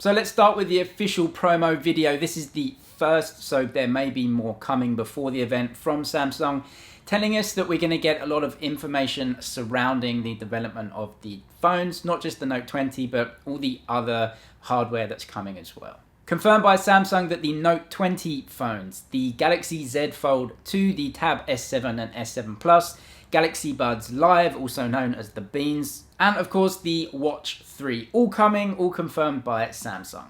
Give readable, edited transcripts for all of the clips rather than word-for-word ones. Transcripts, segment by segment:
So let's start with the official promo video. This is the first, so there may be more coming before the event from Samsung, telling us that we're going to get a lot of information surrounding the development of the phones, not just the Note 20, but all the other hardware that's coming as well. Confirmed by Samsung that the Note 20 phones, the Galaxy Z Fold 2, the Tab S7 and S7 Plus, Galaxy Buds Live, also known as the Beans, and of course the Watch 3, all coming, all confirmed by Samsung.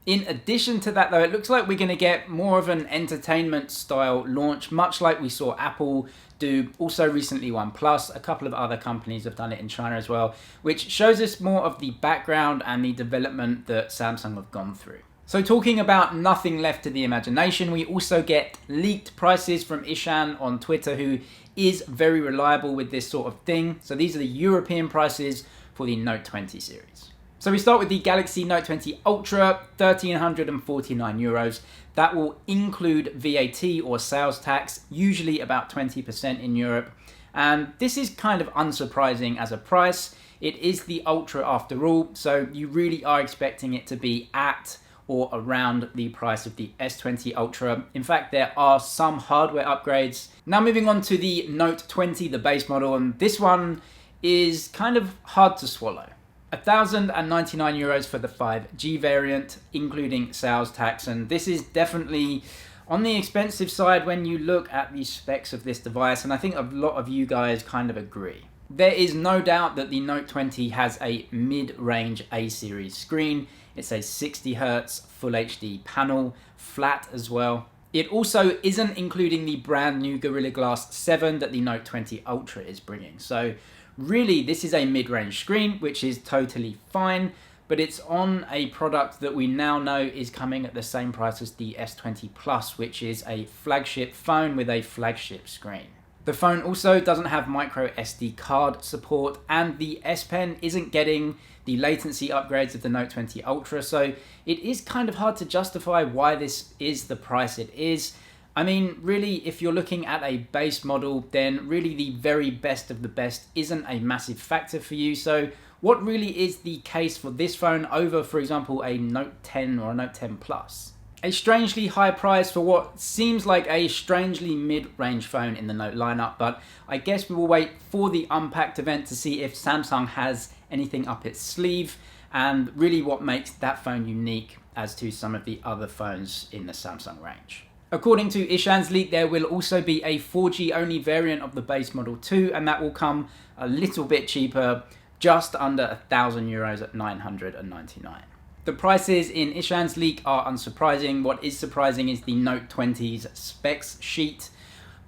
In addition to that though, it looks like we're going to get more of an entertainment style launch, much like we saw Apple do, also recently OnePlus, a couple of other companies have done it in China as well, which shows us more of the background and the development that Samsung have gone through. So talking about nothing left to the imagination, we also get leaked prices from Ishan on Twitter, who is very reliable with this sort of thing. So these are the European prices for the Note 20 series. So we start with the Galaxy Note 20 Ultra, €1,349. That will include VAT or sales tax, usually about 20% in Europe. And this is kind of unsurprising as a price. It is the Ultra after all, so you really are expecting it to be at or around the price of the S20 Ultra. In fact, there are some hardware upgrades. Now moving on to the Note 20, the base model, and this one is kind of hard to swallow. €1,099 for the 5G variant, including sales tax, and this is definitely on the expensive side when you look at the specs of this device, and I think a lot of you guys kind of agree. There is no doubt that the Note 20 has a mid-range A-series screen. It's a 60Hz Full HD panel, flat as well. It also isn't including the brand new Gorilla Glass 7 that the Note 20 Ultra is bringing. So really, this is a mid-range screen, which is totally fine, but it's on a product that we now know is coming at the same price as the S20 Plus, which is a flagship phone with a flagship screen. The phone also doesn't have micro SD card support, and the S Pen isn't getting the latency upgrades of the Note 20 Ultra, so it is kind of hard to justify why this is the price it is. I mean, really, if you're looking at a base model, then really the very best of the best isn't a massive factor for you. So what really is the case for this phone over, for example, a Note 10 or a Note 10 Plus? A strangely high price for what seems like a strangely mid-range phone in the Note lineup, but I guess we will wait for the Unpacked event to see if Samsung has anything up its sleeve and really what makes that phone unique as to some of the other phones in the Samsung range. According to Ishan's leak, there will also be a 4G only variant of the base model too, and that will come a little bit cheaper, just under €1,000 at $999. The prices in Ishan's leak are unsurprising. What is surprising is the Note 20's specs sheet,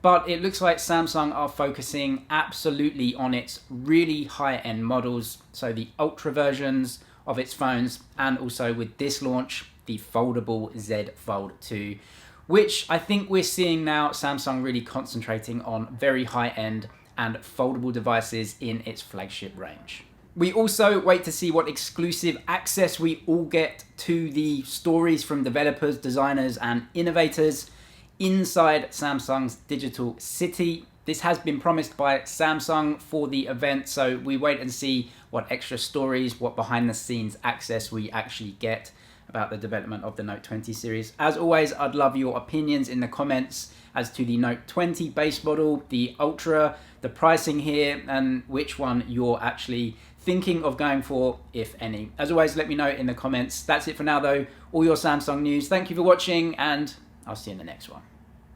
but it looks like Samsung are focusing absolutely on its really high-end models, so the Ultra versions of its phones, and also with this launch, the foldable Z Fold 2, which I think we're seeing now Samsung really concentrating on very high-end and foldable devices in its flagship range. We also wait to see what exclusive access we all get to the stories from developers, designers, and innovators inside Samsung's digital city. This has been promised by Samsung for the event, so we wait and see what extra stories, what behind the scenes access we actually get about the development of the Note 20 series. As always, I'd love your opinions in the comments as to the Note 20 base model, the Ultra, the pricing here, and which one you're actually thinking of going for, if any. As always, let me know in the comments. That's it for now though. All your Samsung news. Thank you for watching, and I'll see you in the next one.